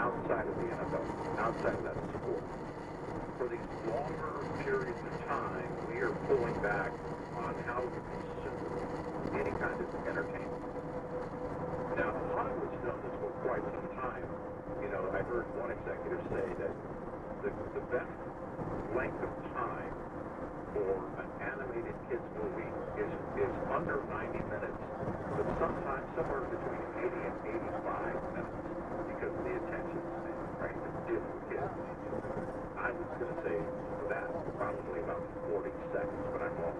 outside of the NFL, outside of that sport. For these longer periods of time, we are pulling back on how to consume any kind of entertainment. Now, Hollywood's done this for quite some time. You know, I heard one executive say that the best length of time for an animated kids movie is under 90 minutes, but sometimes somewhere between 80 and 85 minutes because of the attention span, right? The different kids. I was going to say for that probably about 40 seconds, but I'm wrong.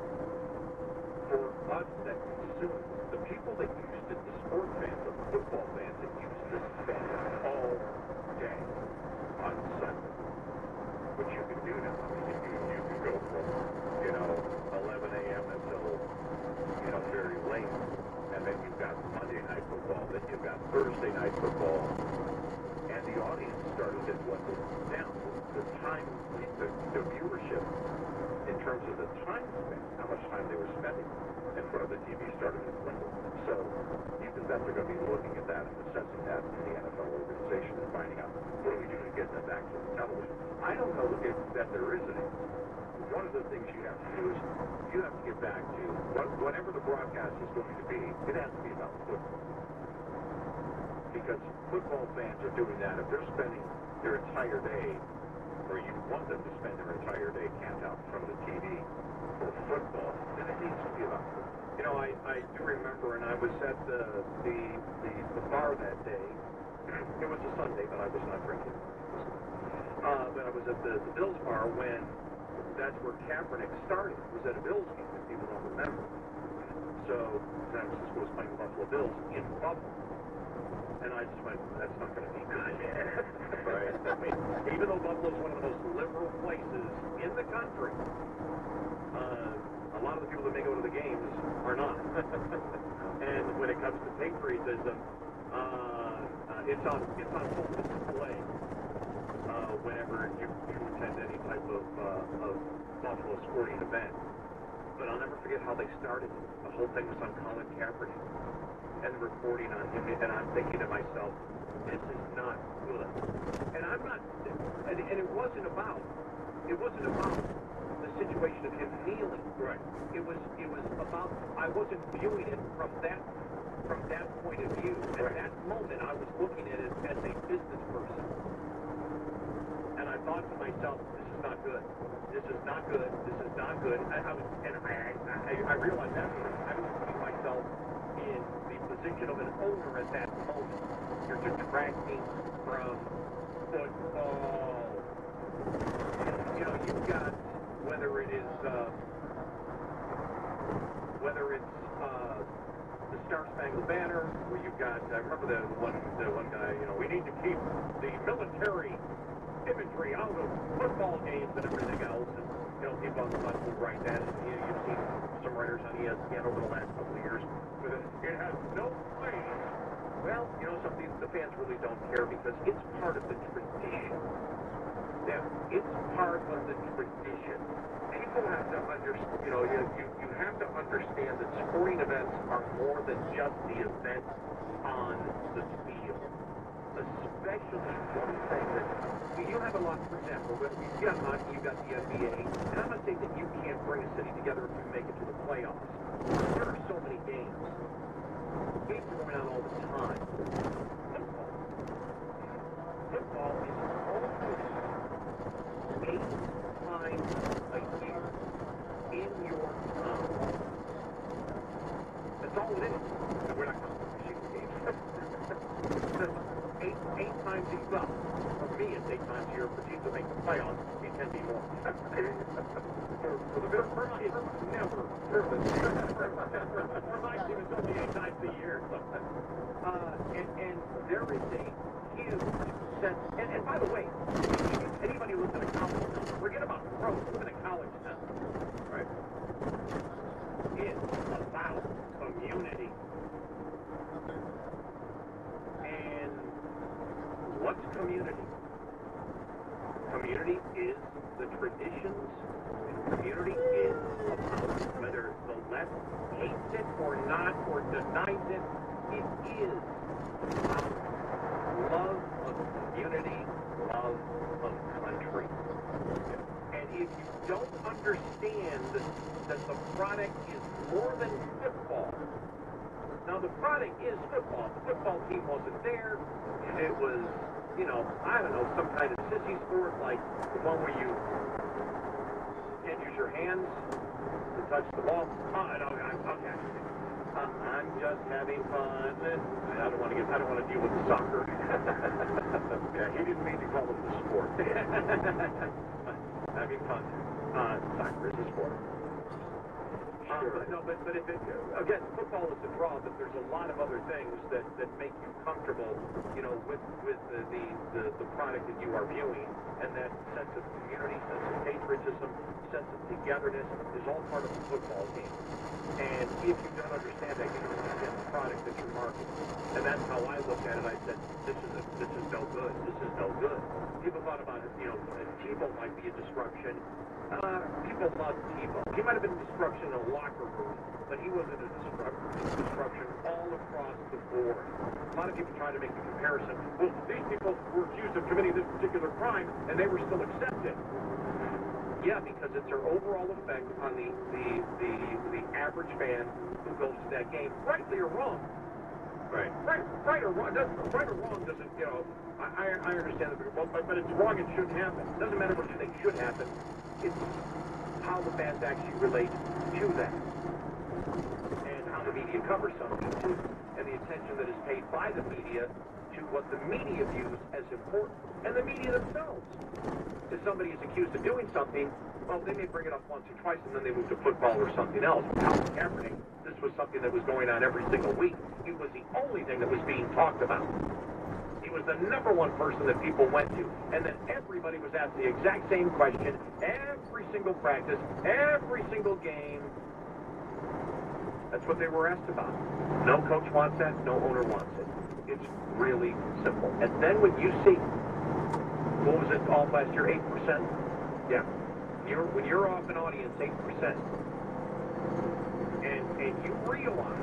For us that consume, the people that used to, the sport fans, the football fans that used to spend all day on Sunday, which you can do now. I mean, you can go from, 11 a.m. until, very late. And then you've got Monday night football, then you've got Thursday night football. And the audience started to dwindle down. The time, the viewership, in terms of the time spent, how much time they were spending in front of the TV started to dwindle. So you can bet they're going to be looking at that and assessing that in the NFL organization and finding out what do we do to get them back to the television. I don't know if that there is an answer. One of the things you have to do is you have to get back to whatever the broadcast is going to be, it has to be about football. Because football fans are doing that. If they're spending their entire day, or you want them to spend their entire day camped out in front of the TV for football, then it needs to be about football. I do remember, and I was at the bar that day. It was a Sunday, but I was not drinking. But I was at the Bills bar when that's where Kaepernick started. It was at a Bills game, if people don't remember. So San Francisco was playing the Buffalo Bills in Buffalo. And I just went, that's not going to be good. Right? I mean, even though Buffalo is one of the most liberal places in the country, a lot of the people that may go to the games are not. And when it comes to patriotism, it's on full display whenever you attend any type of Buffalo sporting event. But I'll never forget how they started. The whole thing was on Colin Kaepernick and the reporting on him, and I'm thinking to myself, this is not good. And I'm not, and it wasn't about the situation of him kneeling. Right. It was about, I wasn't viewing it from that point of view. At that moment, I was looking at it as a business person. And I thought to myself, this is not good. This is not good. This is not good. I realized that I was putting myself in the position of an owner at that moment. You're detracting from football. You've got, whether it's the Star Spangled Banner, where you've got, I remember the one guy, we need to keep the military imagery out of football games and everything else, and people on the left will write that, and you've seen some writers on ESPN over the last couple of years with it has no place. Well, something the fans really don't care because it's part of the tradition. Yeah, it's part of the tradition. People have to understand, you have to understand that sporting events are more than just the event on the field. Especially one thing that you have a lot, for example, you got hockey, you got the NBA, and I'm not saying that you can't bring a city together if you make it to the playoffs. There are so many games. Games are going on all the time. Football is almost 8 times a year in your town. That's all it is. And we're not counting Michigan games. Eight times a year. Well, for me, it's 8 times a year. For teams that make the playoffs, it can be more. For the Bears, it's never. For my team, it's only 8 times a year. And there is a huge sense. And by the way, anybody who lives in a college town, forget about pros, live in a college town. Right? It's about community. And what's community? Community is the traditions, and community is about whether the left hates it or not, or denies it. It is about love of community. understand that the product is more than football. Now, the product is football. The football team wasn't there. It was, you know, I don't know, some kind of sissy sport like the one where you can't use your hands to touch the ball. Oh, no, okay. I'm just having fun. I don't want to deal with the soccer. Yeah, he didn't mean to call it the sport. Having fun. Soccer is a sport. Sure. But if it, again, football is a draw, but there's a lot of other things that make you comfortable, you know, with the product that you are viewing, and that sense of community, sense of patriotism, sense of togetherness is all part of the football game. And if you don't understand that, you don't understand the product that you're marketing. And that's how I looked at it. I said, this is no good. This is no good. People thought about it, you know, Tebow might be a disruption. People love Tebow. He might have been a disruption in a locker room, but he wasn't a disruption all across the board. A lot of people try to make the comparison. Well, these people were accused of committing this particular crime, and they were still accepted. Yeah, because it's their overall effect on the average fan who goes to that game, rightly or wrong. Right or wrong. Right or wrong doesn't, you know, I understand that, but it's wrong. It shouldn't happen. It doesn't matter what you think should happen. It's how the fans actually relate to that, and how the media covers something too, and the attention that is paid by the media to what the media views as important, and the media themselves. If somebody is accused of doing something, well, they may bring it up once or twice, and then they move to football or something else. Colin Kaepernick, this was something that was going on every single week. It was the only thing that was being talked about. He was the number one person that people went to. And then everybody was asked the exact same question, every single practice, every single game. That's what they were asked about. No coach wants that, no owner wants it. It's really simple. And then when you see, what was it all last year, 8%? Yeah. When you're off an audience, 8%. And you realize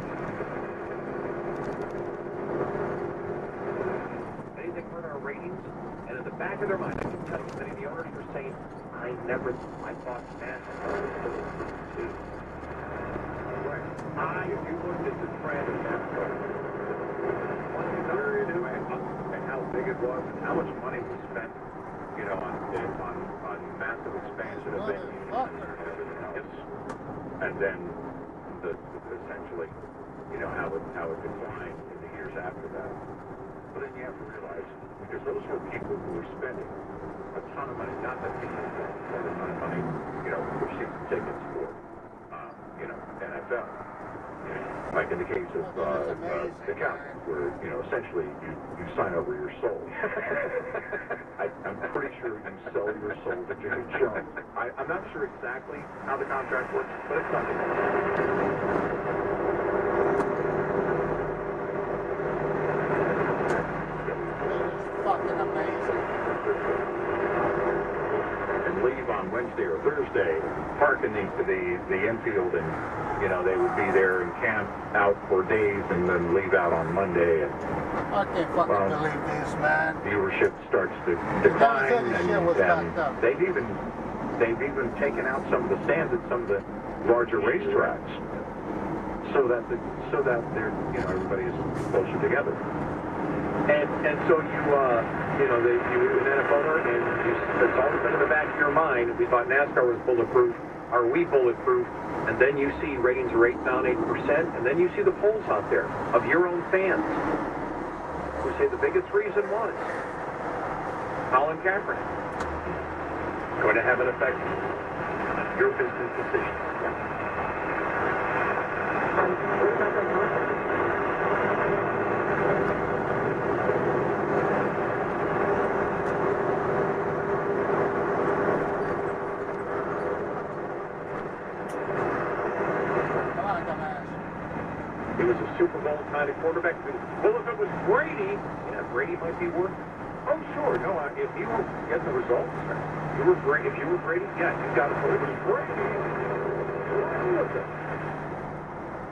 they hurt our ratings, and in the back of their mind, I can tell you, many of the owners were saying, I thought NASCAR was bulletproof too. Right. If you looked at the trend of NASCAR, and how big it was, and how much money was spent, you know, on massive expansion of venues and everything else, and then essentially, you know, how it declined in the years after that. But then you have to realize, because those were people who were spending a ton of money, not that people spend a ton of money, you know, for season tickets for, you know, NFL. You know, like in the case of the Cowboys, where, you know, essentially you sign over your soul. I'm pretty sure you sell your soul to Jimmy Jones. I'm not sure exactly how the contract works, but it's something. Fucking amazing. And leave on Wednesday or Thursday, park in the infield, and you know they would be there and camp out for days, and then leave out on Monday. And I can't fucking believe this, man. Viewership starts to decline, and they've even taken out some of the stands at some of the larger racetracks, so that they're, you know, everybody is closer together. And so you know, you're an NFL owner, and it's always been in the back of your mind. We thought NASCAR was bulletproof. Are we bulletproof? And then you see ratings rate down 8%, and then you see the polls out there of your own fans who say the biggest reason was Colin Kaepernick. Going to have an effect on your business decisions. He was a Super Bowl kind of quarterback. Well, if it was Brady, yeah, Brady might be worth. Oh, sure. No, if you were getting the results, if you were Brady, yeah, you got it. It was Brady.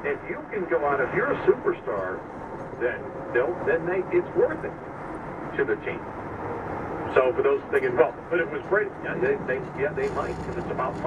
If you can go out, if you're a superstar, then it's worth it to the team. So for those thinking, well, but it was Brady, yeah, they might, because it's about money.